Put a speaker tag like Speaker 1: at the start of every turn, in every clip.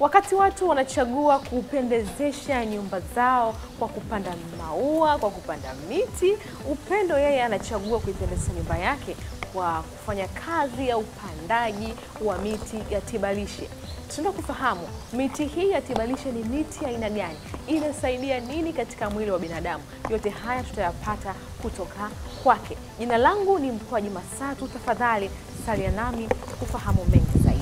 Speaker 1: Wakati watu wanachagua kupendezesha nyumba zao kwa kupanda maua, kwa kupanda miti, Upendo yeye anachagua kuipendezesha nyumba yake kwa kufanya kazi ya upandaji wa miti ya tibalishe. Tunataka kufahamu miti hii ya tibalishe ni miti ya aina gani, inasaidia nini katika mwili wa binadamu. Yote haya tutayapata kutoka kwake. Jina langu ni Mkwaji Masatu, tafadhali salia nami kufahamu mengi zaidi.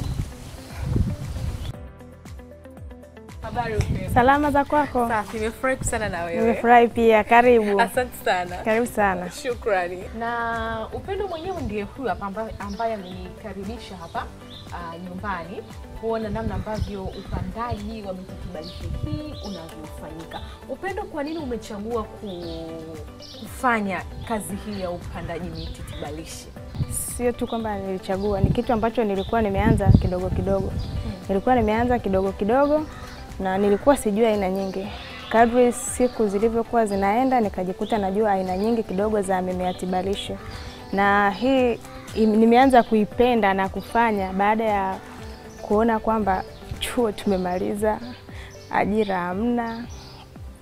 Speaker 1: Habari Upendo?
Speaker 2: Salama za kwako?
Speaker 1: Safi, nimefurahi sana na wewe.
Speaker 2: Nimefurahi pia, karibu.
Speaker 1: Asante sana.
Speaker 2: Karibu sana.
Speaker 1: Shukrani. Na Upendo mwenyewe ndiye huyu hapa ambaye amenikaribisha hapa nyumbani kuona namna ambavyo upandaji wa miti tibalishe hii unavyofanyika. Upendo, kwa nini umechagua kufanya kazi hii ya upandaji miti tibalishe?
Speaker 2: Sio tu kwamba nilichagua, ni kitu ambacho nilikuwa nimeanza kidogo kidogo. Nilikuwa nimeanza kidogo kidogo na nilikuwa sijui aina nyingi. Kadri siku zilivyokuwa zinaenda nikajikuta najua aina nyingi kidogo za mimea tibalishe. Na hii nimeanza kuipenda na kufanya baada ya kuona kwamba chuo tumemaliza, ajira hamna,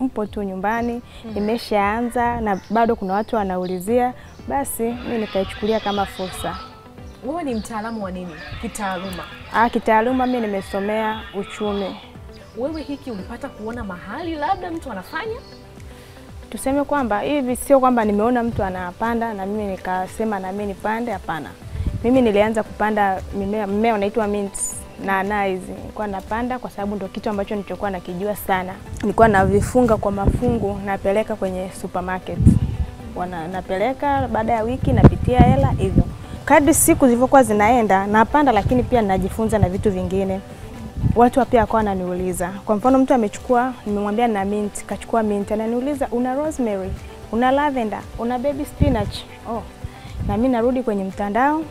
Speaker 2: mpo tu nyumbani, imeshaanza na bado kuna watu wanaulizia, basi mimi nikaichukulia kama fursa.
Speaker 1: Wewe ni mtaalamu wa nini kitaaluma?
Speaker 2: Kitaaluma mimi nimesomea uchumi.
Speaker 1: Wewe hiki ulipata kuona mahali labda mtu anafanya?
Speaker 2: Tuseme kwamba hivi sio kwamba nimeona mtu anapanda na mimi nikasema na mimi nipande, hapana. Mimi nilianza kupanda mmea unaitwa mint na anaizi. Nilikuwa napanda kwa sababu ndio kitu ambacho nilichokuwa nakijua sana. Nilikuwa navifunga kwa mafungu napeleka kwenye supermarket. Napeleka baada ya wiki napitia hela hivyo. Kadri siku zilivyokuwa zinaenda napanda, lakini pia ninajifunza na vitu vingine. Watu pia wakawa wananiuliza. Kwa mfano mtu amechukua, nimemwambia na mint, kachukua mint, ananiuliza una rosemary, una lavender, una baby spinach. Na mimi narudi kwenye mtandao,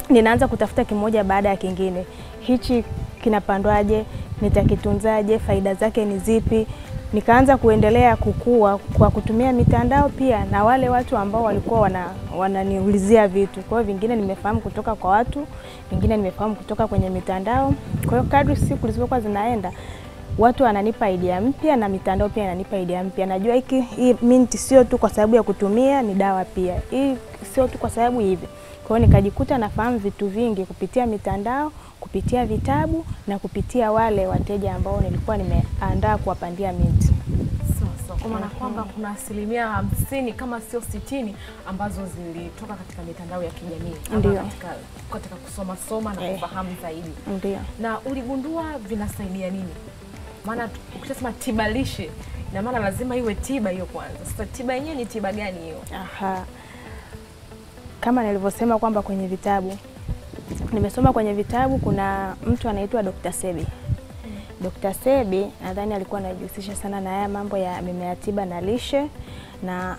Speaker 2: ninaanza kutafuta kimoja baada ya kingine. Hichi kinapandwaje, nitakitunzaje, faida zake ni zipi? Nikaanza kuendelea kukua kwa kutumia mitandao pia na wale watu ambao walikuwa wananiulizia vitu. Kwa hiyo vingine nimefahamu kutoka kwa watu, vingine nimefahamu kutoka kwenye mitandao. Kwa hiyo kadri siku zilizokuwa zinaenda, watu wananipa idea mpya na mitandao pia inanipa idea mpya. Najua hii mint sio tu kwa sababu ya kutumia, ni dawa pia. Hii sio tu kwa sababu hivi. Kwa hiyo nikajikuta nafahamu vitu vingi kupitia mitandao, kupitia vitabu na kupitia wale wateja ambao nilikuwa nimeandaa kuwapandia miti.
Speaker 1: Kwa maana kwamba kuna 50% kama sio 60 ambazo zilitoka katika mitandao ya kijamii katika kusoma na kufahamu zaidi.
Speaker 2: Ndio.
Speaker 1: Na uligundua vinasaidia nini? Maana ukisema tibalishe na maana lazima iwe tiba hiyo kwanza. Sasa tiba yenyewe ni tiba gani hiyo?
Speaker 2: Kama nilivyosema kwamba kwenye vitabu, nimesoma kwenye vitabu, kuna mtu anaitwa Dr. Sebi. Dr. Sebi nadhani alikuwa anajihusisha sana na haya mambo ya mimea tiba na lishe, na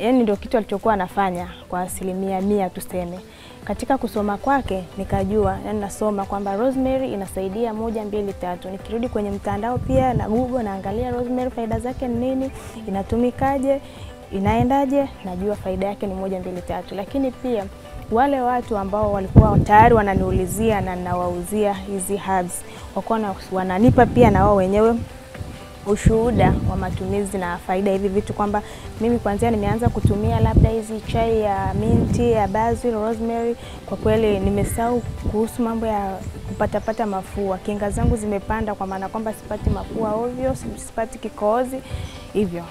Speaker 2: yani ndio kitu alichokuwa anafanya kwa 100% tuseme. Katika kusoma kwake nikajua, yani nasoma kwamba rosemary inasaidia 1, 2, 3. Nikirudi kwenye mtandao pia na Google naangalia rosemary faida zake ni nini, inatumikaje, inaendaje, najua faida yake ni 1, 2, 3. Lakini pia wale watu ambao walikuwa tayari wananiulizia na ninawauzia hizi herbs, wakawa wananipa pia na wao wenyewe ushuhuda wa matumizi na faida hivi vitu, kwamba mimi kwanza nimeanza kutumia labda hizi chai ya minti, ya basil, rosemary, kwa kweli nimesahau kuhusu mambo ya kupata mafua. Kinga zangu zimepanda kwa maana kwamba sipati mafua ovyo, sipati kikohozi hivyo.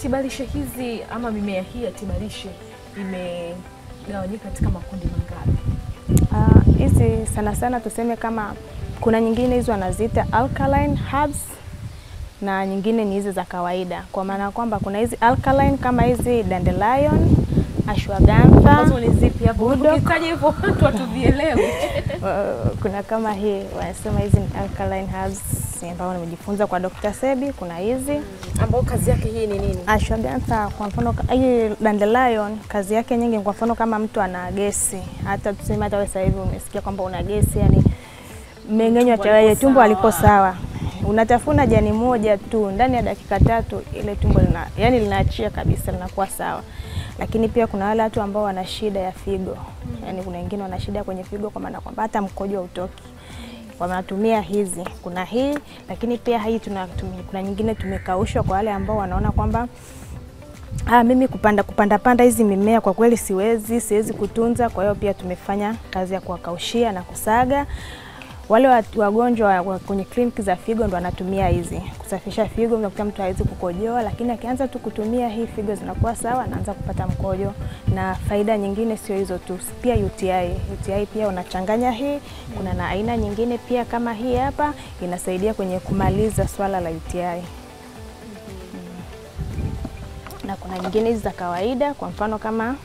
Speaker 1: Tibalishe hizi ama mimea hii ya tibalishe imegawanyika katika makundi mangapi?
Speaker 2: Hizi sana sana tuseme kama kuna nyingine hizo wanaziita alkaline herbs na nyingine ni hizi za kawaida. Kwa maana kwamba kuna hizi alkaline kama hizi dandelion, ashwagandha.
Speaker 1: Ambazo ni zipi hapo? Ukitaja hivyo watu watuvielewe.
Speaker 2: Kuna kama hii wanasema hizi ni alkaline herbs ambao nimejifunza kwa Dr. Sebi. Kuna hizi
Speaker 1: ambao kazi yake hii ni nini?
Speaker 2: Ashwagandha kwa mfano, hii dandelion kazi yake nyingi, kwa mfano kama mtu ana gesi, hata tuseme hata wewe sasa hivi umesikia kwamba una gesi, yani mmeng'enyo wa tumbo aliko sawa, unatafuna jani moja tu ndani ya dakika 3 ile tumbo linaachia kabisa, linakuwa sawa. Lakini pia kuna wale watu ambao wana shida ya figo. Yani kuna wengine wana shida kwenye figo kwa maana kwamba hata mkojo hautoki. wanatumia hizi. Kuna hii, lakini pia hii kuna nyingine tumekaushwa kwa wale ambao wanaona kwamba mimi kupanda hizi mimea kwa kweli siwezi kutunza. Kwa hiyo pia tumefanya kazi ya kuwakaushia na kusaga. Wale wagonjwa kwenye kliniki za figo ndo wanatumia hizi kusafisha figo. Unakuta mtu hawezi kukojoa, lakini akianza tu kutumia hii figo zinakuwa sawa, anaanza kupata mkojo. Na faida nyingine sio hizo tu, pia UTI pia unachanganya hii. Kuna na aina nyingine pia kama hii hapa inasaidia kwenye kumaliza swala la UTI. Na kuna nyingine hizi za kawaida, kwa mfano kama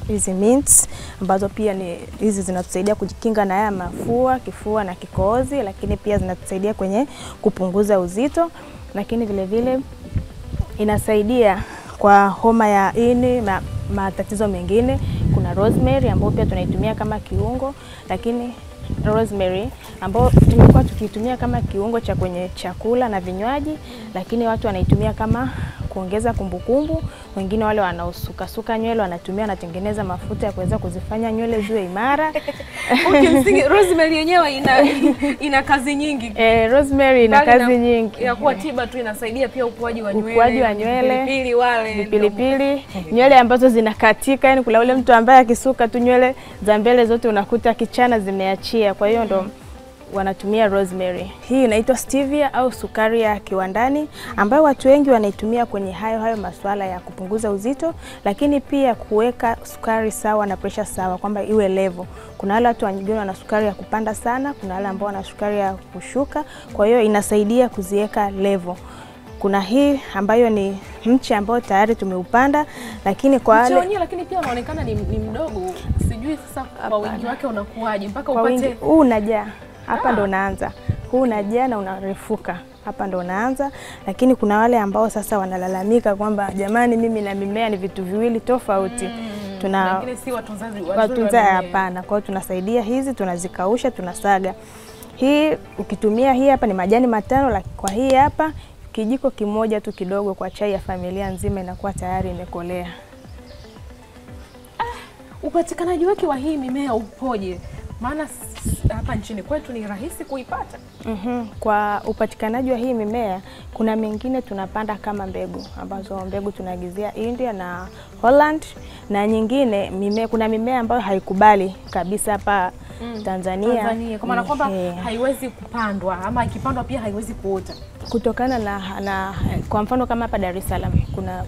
Speaker 2: hizi mints ambazo pia ni hizi zinatusaidia kujikinga na haya mafua, kifua na kikohozi, lakini pia zinatusaidia kwenye kupunguza uzito, lakini vile vile inasaidia kwa homa ya ini na matatizo mengine. Kuna rosemary ambayo pia tunaitumia kama kiungo, lakini rosemary ambao tumekuwa tukitumia kama kiungo cha kwenye chakula na vinywaji, lakini watu wanaitumia kama kuongeza kumbukumbu. Wengine wale wanaosuka nywele wanatumia, wanatengeneza mafuta ya kuweza kuzifanya nywele ziwe imara.
Speaker 1: Msingi rosemary yenyewe ina kazi nyingi.
Speaker 2: Rosemary ina kazi nyingi.
Speaker 1: Ya kuwa tiba tu, inasaidia pia ukuaji wa nywele.
Speaker 2: Pilipili, nywele ambazo zinakatika, yani kula ule mtu ambaye akisuka tu nywele za mbele zote unakuta kichana zimeachia. Kwa hiyo ndo wanatumia rosemary. Hii inaitwa stevia au sukari ya kiwandani, ambayo watu wengi wanaitumia kwenye hayo masuala ya kupunguza uzito, lakini pia kuweka sukari sawa na pressure sawa, kwamba iwe level. Kuna wale watu wengine wana sukari ya kupanda sana, kuna wale ambao wana sukari ya kushuka, kwa hiyo inasaidia kuziweka level. Kuna hii ambayo ni mche ambao tayari tumeupanda, lakini kwa wale
Speaker 1: mche, lakini pia unaonekana ni mdogo. Sijui sasa kwa wingi wake unakuaje mpaka upate
Speaker 2: huu unajaa. Hapa ndo unaanza. Huu unajaa na unarefuka. Hapa ndo unaanza. Lakini kuna wale ambao sasa wanalalamika kwamba jamani, mimi na mimea ni vitu viwili tofauti.
Speaker 1: Lakini si watunzaji
Speaker 2: watunza, hapana. Kwa hiyo tunasaidia hizi, tunazikausha, tunasaga. Hii ukitumia hii hapa ni majani 5, kwa hii hapa kijiko kimoja tu kidogo kwa chai ya familia nzima inakuwa tayari imekolea.
Speaker 1: Upatikanaji wake wa hii mimea upoje? Maana hapa nchini kwetu ni rahisi kuipata.
Speaker 2: Kwa upatikanaji wa hii mimea, kuna mengine tunapanda kama mbegu, ambazo mbegu tunaagizia India na Holland, na nyingine kuna mimea ambayo haikubali kabisa hapa Tanzania.
Speaker 1: Kwa maana kwamba haiwezi kupandwa, ama ikipandwa pia haiwezi kuota.
Speaker 2: Kutokana na kwa mfano kama hapa Dar es Salaam kuna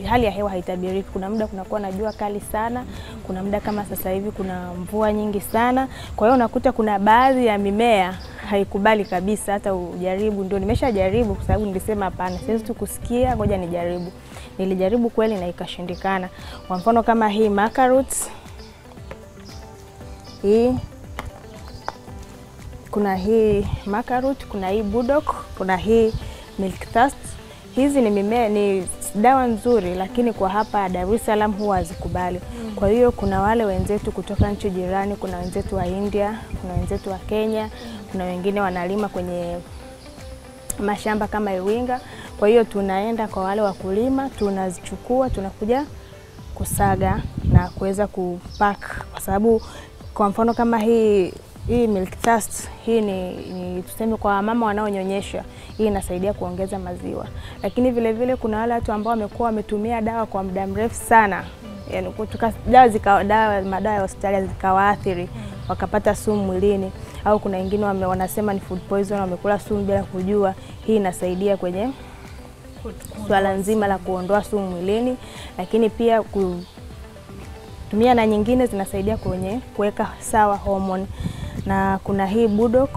Speaker 2: hali ya hewa haitabiriki. Kuna muda kunakuwa na jua kali sana, kuna muda kama sasa hivi kuna mvua nyingi sana. Kwa hiyo unakuta kuna baadhi ya mimea haikubali kabisa hata ujaribu. Ndio nimeshajaribu kwa sababu nilisema hapana, siwezi tu kusikia, ngoja nijaribu. Nilijaribu kweli na ikashindikana. Kwa mfano kama hii maca roots, hii kuna hii maca root, kuna hii budok, kuna hii milk thirst. Hizi ni mimea, ni dawa nzuri, lakini kwa hapa Dar es Salaam huwa hazikubali. Kwa hiyo kuna wale wenzetu kutoka nchi jirani, kuna wenzetu wa India, kuna wenzetu wa Kenya, kuna wengine wanalima kwenye mashamba kama Iringa. Kwa hiyo tunaenda kwa wale wakulima, tunazichukua, tunakuja kusaga na kuweza kupack, kwa sababu kwa mfano kama hii milk thirst, hii ni tuseme kwa mama wanaonyonyesha, hii inasaidia kuongeza maziwa. Lakini vile vile kuna wale watu ambao wamekuwa wametumia dawa kwa muda mrefu sana, yani kutoka madawa ya hospitali zikawaathiri, wakapata sumu mwilini, au kuna wengine wanasema ni food poison, wamekula sumu bila kujua. Hii inasaidia kwenye swala nzima la kuondoa sumu mwilini, lakini pia kutumia na nyingine zinasaidia kwenye kuweka sawa hormone. Na kuna hii budok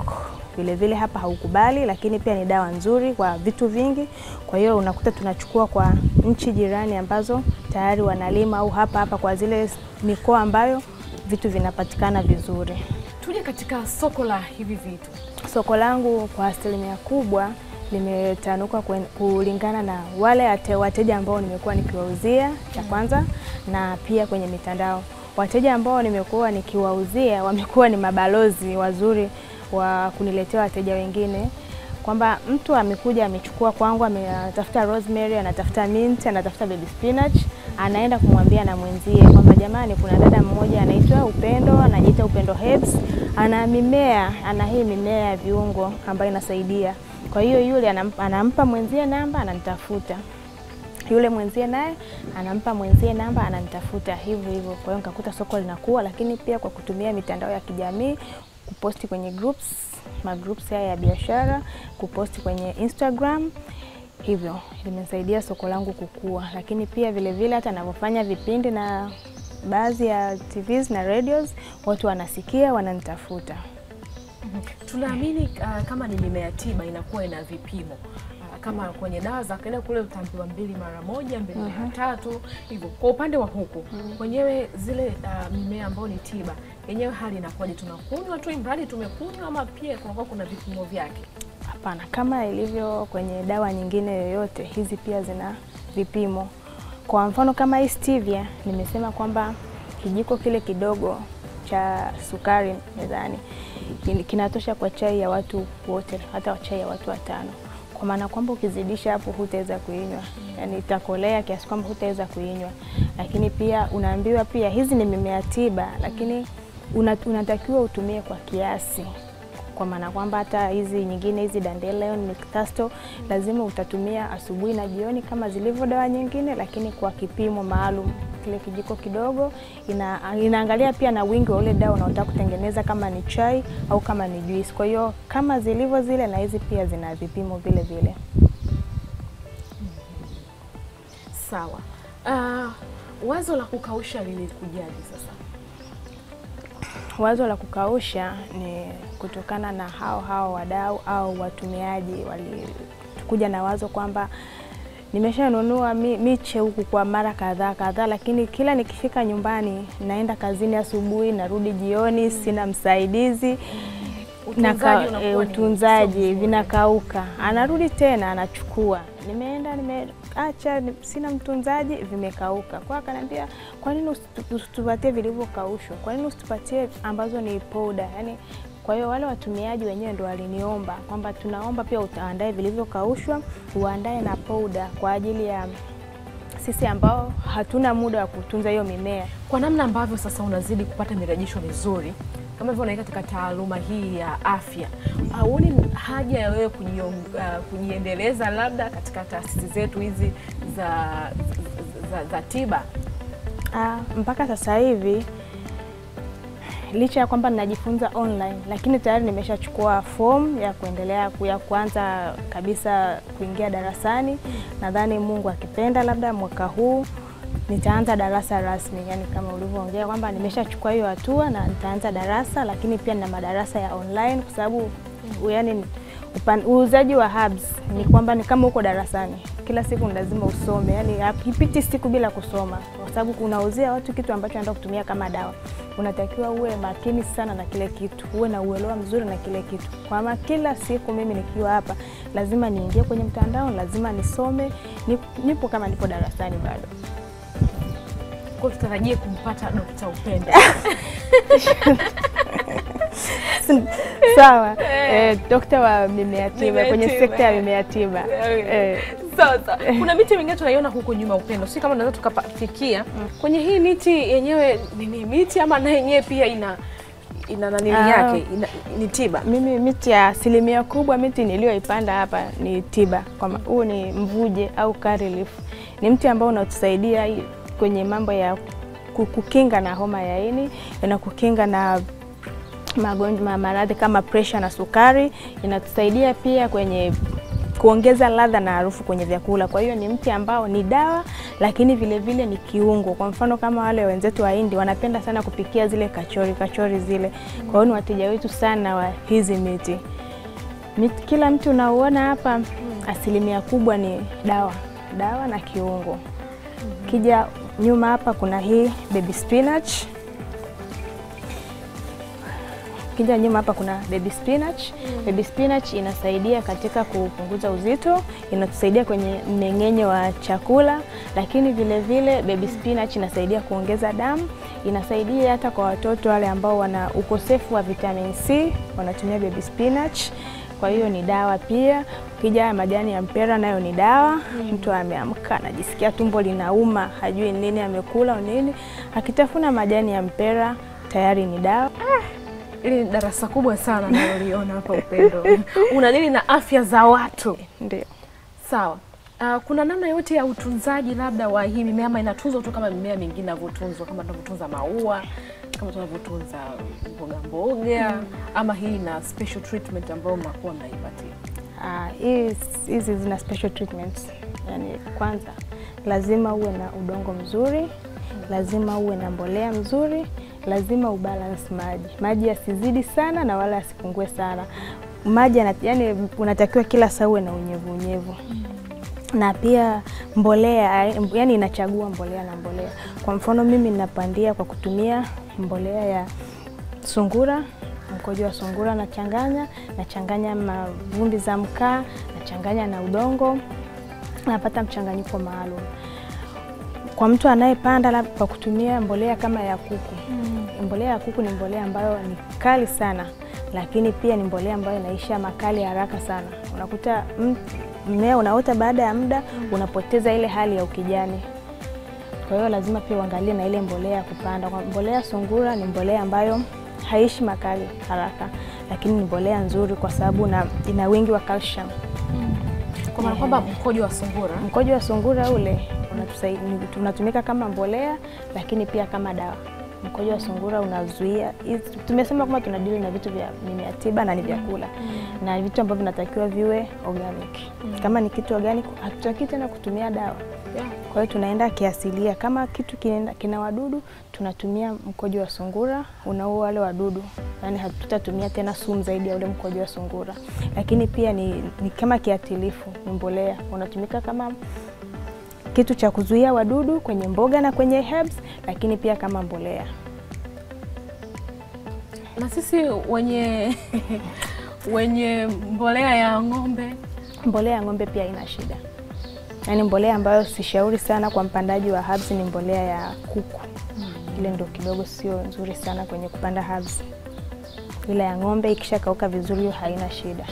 Speaker 2: vile vile hapa haukubali, lakini pia ni dawa nzuri kwa vitu vingi. Kwa hiyo unakuta tunachukua kwa nchi jirani ambazo tayari wanalima, au hapa kwa zile mikoa ambayo vitu vinapatikana vizuri.
Speaker 1: Tuje katika soko la hivi vitu.
Speaker 2: Soko langu kwa asilimia kubwa limetanuka kulingana na wale wateja ambao nimekuwa nikiwauzia, cha kwanza, na pia kwenye mitandao. Wateja ambao nimekuwa nikiwauzia wamekuwa ni mabalozi wazuri wa kuniletea wateja wengine, kwamba mtu amekuja amechukua kwangu, anatafuta rosemary, anatafuta mint, anatafuta baby spinach, anaenda kumwambia na mwenzie kwamba jamani, kuna dada mmoja anaitwa Upendo, anajiita Upendo Herbs, ana hii mimea ya viungo ambayo inasaidia. Kwa hiyo yule anampa mwenzie namba, ananitafuta. Yule mwenzie naye anampa mwenzie namba, ananitafuta, hivyo hivyo. Kwa hiyo nikakuta soko linakuwa, lakini pia kwa kutumia mitandao ya kijamii, kuposti kwenye groups haya ya biashara, kuposti kwenye Instagram, hivyo limesaidia soko langu kukua. Lakini pia vile vile hata ninapofanya vipindi na baadhi ya TVs na radios, watu wanasikia, wananitafuta.
Speaker 1: Tunaamini kama ni mimea tiba inakuwa ina vipimo. Kama kwenye dawa za kawaida kule utaambiwa 2 mara moja, 2 mara 3 hivyo. Kwa upande wa huku wenyewe zile mimea ambayo ni tiba, yenyewe hali inakuwaje? Tunakunywa tu mradi tumekunywa ama pia kuna vipimo vyake?
Speaker 2: Hapana, kama ilivyo kwenye dawa nyingine yoyote, hizi pia zina vipimo. Kwa mfano kama hii stevia, nimesema kwamba kijiko kile kidogo cha sukari mezani kinatosha kwa chai ya watu wote, hata chai ya watu 5. Kwa maana kwamba ukizidisha hapo hutaweza kuinywa. Yaani itakolea kiasi kwamba hutaweza kuinywa. Lakini pia unaambiwa pia hizi ni mimea tiba, lakini unatakiwa utumie kwa kiasi. Kwa maana kwamba hata hizi nyingine, hizi dandelion, mixtasto, lazima utatumia asubuhi na jioni kama zilivyo dawa nyingine, lakini kwa kipimo maalum. Kile kijiko kidogo inaangalia pia na wingi wa ule dawa unaotaka kutengeneza, kama ni chai au kama ni juice. Kwa hiyo kama zilivyo zile, na hizi pia zina vipimo vile vile.
Speaker 1: Sawa. Wazo la kukausha lilikujaje sasa?
Speaker 2: Wazo la kukausha ni kutokana na hao wadau au watumiaji walikuja na wazo kwamba nimeshanunua miche huku kwa mara kadhaa, lakini kila nikifika nyumbani, naenda kazini asubuhi, narudi jioni, sina msaidizi, utunzaji vinakauka. Anarudi tena anachukua. Nimeacha, sina mtunzaji, vimekauka. Kwa akaniambia, kwa nini usitupatie vilivyokaushwa? Kwa nini usitupatie ambazo ni powder? Yaani kwa hiyo wale watumiaji wenyewe ndio waliniomba kwamba tunaomba pia utaandae vilivyokaushwa, uandae na powder kwa ajili ya sisi ambao hatuna muda wa kutunza hiyo mimea.
Speaker 1: Kwa namna ambavyo sasa unazidi kupata mirejesho mizuri, kama hivyo unaika katika taaluma hii ya afya, huoni haja ya wewe kujiendeleza labda katika taasisi zetu hizi za tiba?
Speaker 2: Mpaka sasa hivi licha ya kwamba ninajifunza online, lakini tayari nimeshachukua form ya kuendelea kuanza kabisa kuingia darasani. Nadhani Mungu akipenda labda mwaka huu nitaanza darasa rasmi, yani kama ulivyoongea kwamba nimeshachukua hiyo hatua na nitaanza darasa, lakini pia nina madarasa ya online kwa sababu yani uuzaji wa herbs ni kwamba ni kama uko darasani. Kila siku lazima usome, yani hapiti siku bila kusoma kwa sababu unauzia watu kitu ambacho unaenda kutumia kama dawa. Unatakiwa uwe makini sana na kile kitu, uwe na uelewa mzuri na kile kitu. Kwa maana kila siku mimi nikiwa hapa lazima niingie kwenye mtandao, lazima nisome, nipo kama nipo darasani bado.
Speaker 1: Kwa tutarajie kumpata Dr. Upendo.
Speaker 2: Sawa, dokta wa mimea tiba kwenye sekta ya mimea tiba.
Speaker 1: Sasa kuna miti mingine tunaiona huko nyuma Upendo, si kama tunaweza tukafikia kwenye hii miti yenyewe ni miti ama na yenyewe pia ina nani yake, ni tiba?
Speaker 2: Mimi miti ya 100% kubwa miti niliyoipanda hapa ni tiba. Kama huu ni mvuje au curry leaf, ni mti ambao unatusaidia kwenye mambo ya kukinga na homa ya ini, na kukinga na magonjwa maradhi kama pressure na sukari, inatusaidia pia kwenye kuongeza ladha na harufu kwenye vyakula. Kwa hiyo ni mti ambao ni dawa, lakini vile vile ni kiungo. Kwa mfano kama wale wenzetu wa Hindi wanapenda sana kupikia zile kachori zile. Kwa hiyo ni wateja wetu sana wa hizi miti. Kila mti unaoona hapa 1% kubwa ni dawa na kiungo. Kija nyuma hapa kuna hii baby spinach. Kija nyuma hapa kuna baby spinach. Baby spinach inasaidia katika kupunguza uzito, inatusaidia kwenye mmeng'enyo wa chakula, lakini vile vile baby spinach inasaidia kuongeza damu, inasaidia hata kwa watoto wale ambao wana ukosefu wa vitamin C, wanatumia baby spinach. Kwa hiyo ni dawa pia. Ukija majani ya mpera nayo ni dawa. Mtu ameamka anajisikia tumbo linauma, hajui nini amekula au nini, akitafuna majani ya mpera tayari ni dawa.
Speaker 1: Ili ni darasa kubwa sana naloliona hapa Upendo. Una nini na afya za watu?
Speaker 2: Ndio.
Speaker 1: Sawa. Kuna namna yote ya utunzaji labda wa hii mimea ama inatunzwa tu kama mimea mingine inavyotunzwa, kama tunavyotunza maua, kama tunavyotunza mboga ama hii na special treatment ambayo mnakuwa mnaipatia?
Speaker 2: Hizi zina special treatments. Yani kwanza lazima uwe na udongo mzuri, lazima uwe na mbolea mzuri, lazima ubalance maji. Maji yasizidi sana na wala yasipungue sana. Maji yani unatakiwa kila saa uwe na unyevu. Na pia mbolea, yani inachagua mbolea na mbolea. Kwa mfano mimi ninapandia kwa kutumia mbolea ya sungura, mkojo wa sungura nachanganya mavumbi za mkaa, nachanganya na udongo, napata mchanganyiko maalum. Kwa mtu anayepanda kwa kutumia mbolea kama ya kuku. Mbolea ya kuku ni mbolea ambayo ni kali sana, lakini pia ni mbolea ambayo inaisha makali haraka sana. Unakuta mmea unaota baada ya muda unapoteza ile hali ya ukijani. Kwa hiyo lazima pia uangalie na ile mbolea ya kupanda. Kwa mbolea sungura ni mbolea ambayo haishi makali haraka, lakini ni mbolea nzuri kwa sababu ina wingi wa calcium.
Speaker 1: Kwa maana kwamba mkojo
Speaker 2: wa sungura ule unatumika kama mbolea, lakini pia kama dawa. Mkojo wa sungura unazuia, tumesema kama tunadili na vitu vya mimea tiba na ni vyakula, na vitu ambavyo vinatakiwa viwe organic. Kama ni kitu organic hatutaki tena kutumia dawa. Kwa hiyo tunaenda kiasilia. Kama kitu kina wadudu, tunatumia mkojo wa sungura, unaua wale wadudu. Yani hatutatumia tena sumu zaidi ya ule mkojo wa sungura. Lakini pia ni kama kiatilifu, ni mbolea. Unatumika kama kitu cha kuzuia wadudu kwenye mboga na kwenye herbs, lakini pia kama mbolea.
Speaker 1: Na sisi wenye mbolea ya ng'ombe?
Speaker 2: Mbolea ya ng'ombe pia ina shida. Yani mbolea ambayo sishauri sana kwa mpandaji wa herbs ni mbolea ya kuku. Ile ndio kidogo sio nzuri sana kwenye kupanda herbs. Ile ya ng'ombe ikishakauka vizuri hiyo haina shida.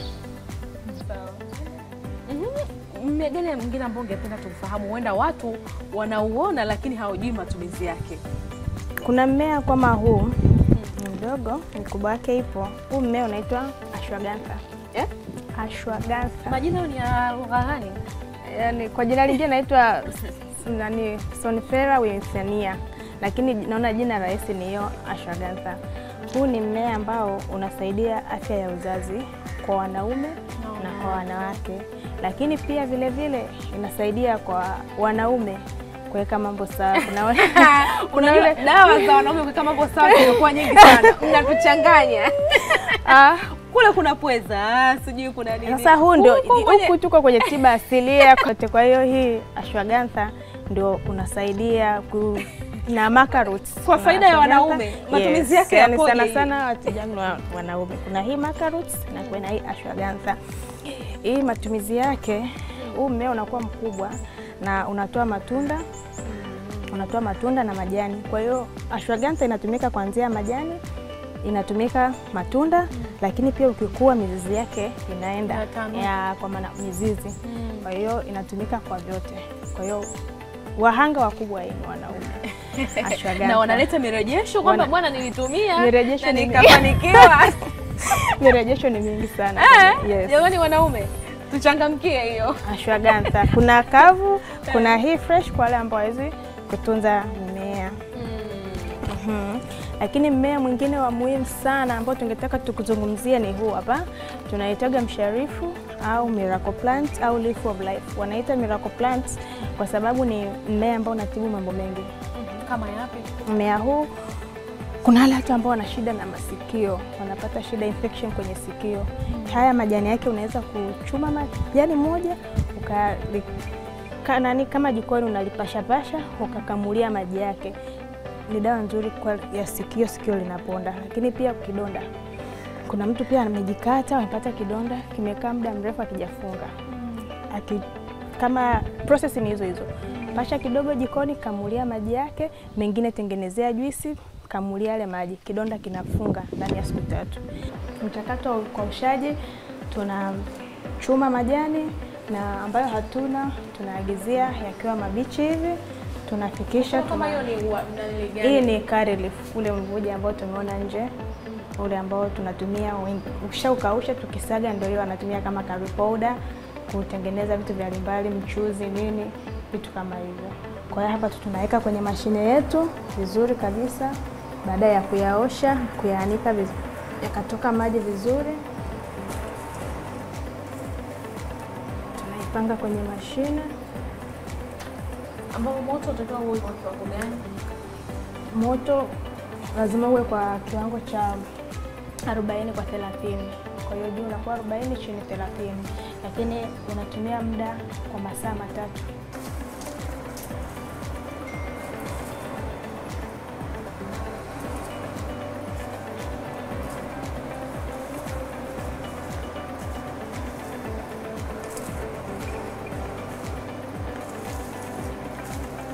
Speaker 1: Mmea gani mwingine ambao ungependa tufahamu, huenda watu wanauona lakini hawajui matumizi yake?
Speaker 2: Kuna mmea kama huu mdogo, mkubwa wake ipo. Huu mmea unaitwa ashwagandha. Ashwagandha.
Speaker 1: Majina ni ya lugha gani?
Speaker 2: Yani kwa jina lingine inaitwa Sonifera wilsoniana, lakini naona jina rahisi ni hiyo ashwagandha. Huu ni mmea ambao unasaidia afya ya uzazi kwa wanaume na kwa wanawake, lakini pia vile vile inasaidia kwa wanaume kuweka mambo sawa.
Speaker 1: Kuna ile dawa za wanaume kuweka mambo sawa zinakuwa nyingi sana. Mnatuchanganya. Kule kuna pweza, sijui kuna nini.
Speaker 2: Sasa huu ndio huku tuko kwenye tiba asilia kote. Kwa hiyo hii ashwagandha ndio unasaidia na maca roots
Speaker 1: kwa faida ya wanaume. Matumizi yake yapo
Speaker 2: sana wateja wanaume. Kuna hii maca roots na kuna hii ashwagandha. Hii matumizi yake, huu mmea unakuwa mkubwa na unatoa matunda na majani. Kwa hiyo ashwagandha inatumika kuanzia majani, inatumika matunda, lakini pia ukikua mizizi yake inaenda kwa maana mizizi. Kwa hiyo inatumika kwa vyote. Kwa hiyo wahanga wakubwa ni wanaume. Ashwagandha.
Speaker 1: Na wanaleta mirejesho kwamba bwana nilitumia
Speaker 2: na
Speaker 1: nikafanikiwa.
Speaker 2: Mirejesho ni mingi sana.
Speaker 1: Yes. Jamani wanaume, tuchangamkie hiyo.
Speaker 2: Ashwagandha. Kuna kavu, kuna hii fresh kwa wale ambao hawezi kutunza mimea. Lakini mmea mwingine wa muhimu sana ambao tungetaka tukuzungumzia ni huu hapa. Tunaitaga msharifu au miracle plant au leaf of life. Wanaita miracle plant kwa sababu ni mmea ambao unatibu mambo mengi.
Speaker 1: Kama yapi?
Speaker 2: Mmea huu kuna wale watu ambao wana shida na masikio, wanapata shida infection kwenye sikio. Haya majani yake unaweza kuchuma majani moja kama jikoni unalipasha ukakamulia maji yake. Ni dawa nzuri kwa ya sikio linaponda. Lakini pia kidonda. Kuna mtu pia amejikata, amepata kidonda, kimekaa muda mrefu akijafunga. Kama process ni hizo. Pasha kidogo jikoni, kamulia maji yake, mengine tengenezea juisi, kamulia yale maji, kidonda kinafunga ndani ya siku 3. Mchakato wa ukaushaji, tunachuma majani, na ambayo hatuna tunaagizia yakiwa mabichi hivi, tunafikisha.
Speaker 1: Kama hiyo ni
Speaker 2: hii ni curry leaf, ule mvuja ambao tumeona nje, ule ambao tunatumia ukishaukausha tukisaga, ndio hiyo anatumia kama curry powder kutengeneza vitu vya mbalimbali, mchuzi nini, vitu kama hivyo. Kwa hiyo hapa tunaweka kwenye mashine yetu vizuri kabisa. Baada ya kuyaosha, kuyaanika vizuri, yakatoka maji vizuri, tunaipanga kwenye mashine.
Speaker 1: Ambao moto utakuwa uwe kwa kiwango gani?
Speaker 2: Moto lazima uwe kwa kiwango cha 40 kwa 30. Kwa hiyo juu unakuwa 40, chini 30. Lakini unatumia muda kwa masaa 3.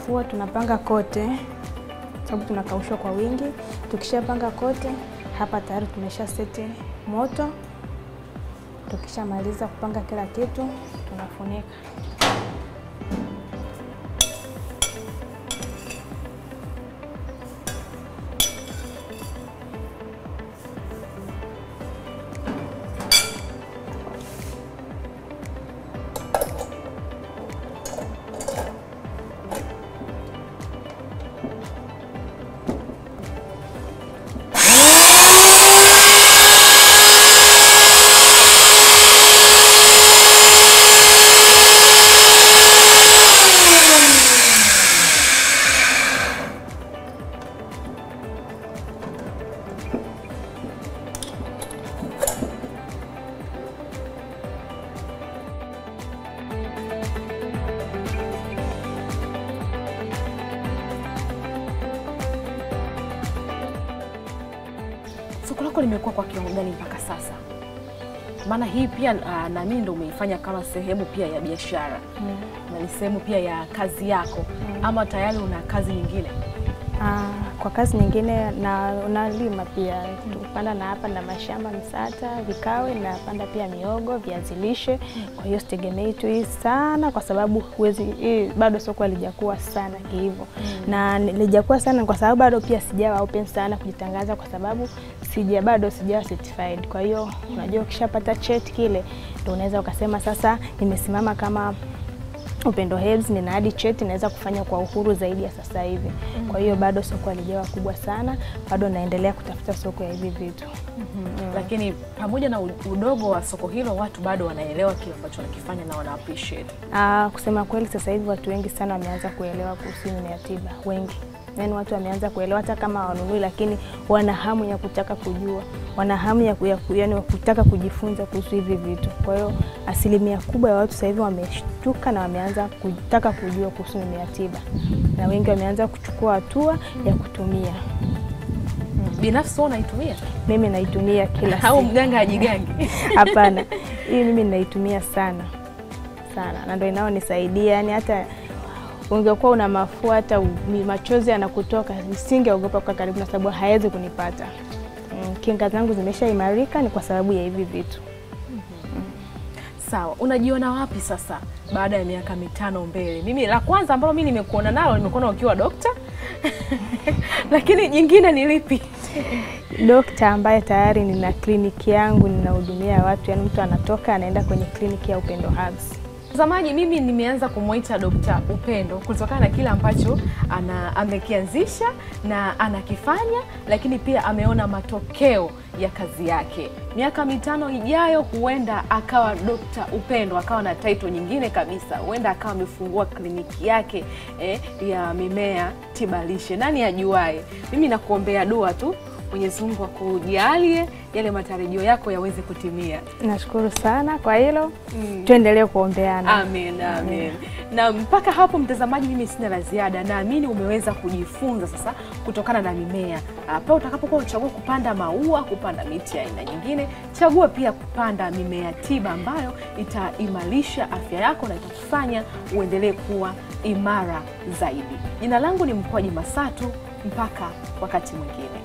Speaker 2: Huwa tunapanga kote sababu tunakaushwa kwa wingi. Tukishapanga kote, hapa tayari tumesha seti moto. Tukishamaliza kupanga kila kitu, tunafunika.
Speaker 1: Soko lako limekuwa kwa kiwango gani mpaka sasa? Maana hii pia na mimi ndio umeifanya kama sehemu pia ya biashara. Na ni sehemu pia ya kazi yako. Ama tayari una kazi nyingine?
Speaker 2: Kwa kazi nyingine na unalima pia. Tupanda na hapa na mashamba Msata, Vikawe, na panda pia miogo, viazi lishe. Kwa hiyo sitegemei tu hii sana kwa sababu bado soko halijakuwa sana hivyo. Na lijakuwa sana kwa sababu bado pia sijawa open sana kujitangaza kwa sababu bado sijawa certified. Kwa hiyo unajua ukishapata cheti kile ndio unaweza ukasema sasa nimesimama kama Upendo Herbs, nina hadi cheti naweza kufanya kwa uhuru zaidi ya sasa hivi. Kwa hiyo bado soko halijawa kubwa sana, bado naendelea kutafuta soko ya hivi vitu.
Speaker 1: Lakini pamoja na udogo wa soko hilo, watu bado wanaelewa kile ambacho wanakifanya na wana appreciate.
Speaker 2: Kusema kweli sasa hivi watu wengi sana wameanza kuelewa kuhusu mimea tiba, wengi. Yaani watu wameanza kuelewa hata kama wanunui, lakini wana hamu ya kutaka kujua. Wana hamu ya kutaka kujifunza kuhusu hivi vitu. Kwa hiyo asilimia kubwa ya watu sasa hivi wameshtuka na wameanza kutaka kujua kuhusu mimea tiba. Na wengi wameanza kuchukua hatua ya kutumia.
Speaker 1: Binafsi unaitumia?
Speaker 2: Mimi naitumia kila siku.
Speaker 1: Au mganga hajigangi?
Speaker 2: Hapana. Hii mimi naitumia sana. Sana. Na ndio inaonisaidia, yani hata ungekuwa una mafua hata machozi yanakutoka, nisingeogopa kwa karibu na sababu haiwezi kunipata. Kinga zangu zimeshaimarika ni kwa sababu ya hivi vitu.
Speaker 1: Sawa, unajiona wapi sasa baada ya miaka 5 mbele? Mimi la kwanza ambalo mimi nimekuona nalo, nimekuona ukiwa dokta. Lakini jingine ni lipi?
Speaker 2: Dokta ambaye tayari nina kliniki yangu, ninahudumia watu, yani mtu anatoka anaenda kwenye kliniki ya Upendo Herbs.
Speaker 1: Mtazamaji, mimi nimeanza kumuita Dr. Upendo kutokana na kile ambacho amekianzisha na anakifanya, lakini pia ameona matokeo ya kazi yake. Miaka 5 ijayo huenda akawa Dr. Upendo, akawa na title nyingine kabisa. Huenda akawa amefungua kliniki yake ya mimea tiba lishe. Nani ajuae? Mimi nakuombea dua tu, Mwenyezi Mungu akujalie yale matarajio yako yaweze kutimia.
Speaker 2: Nashukuru sana kwa hilo. Tuendelee kuombeana.
Speaker 1: Amen, amen. Na mpaka hapo mtazamaji, mimi sina la ziada. Naamini umeweza kujifunza sasa kutokana na mimea. Pia utakapokuwa uchagua kupanda maua, kupanda miti ya aina nyingine, chagua pia kupanda mimea tiba ambayo itaimarisha afya yako na itakufanya uendelee kuwa imara zaidi. Jina langu ni Mkwaji Masatu, mpaka wakati mwingine.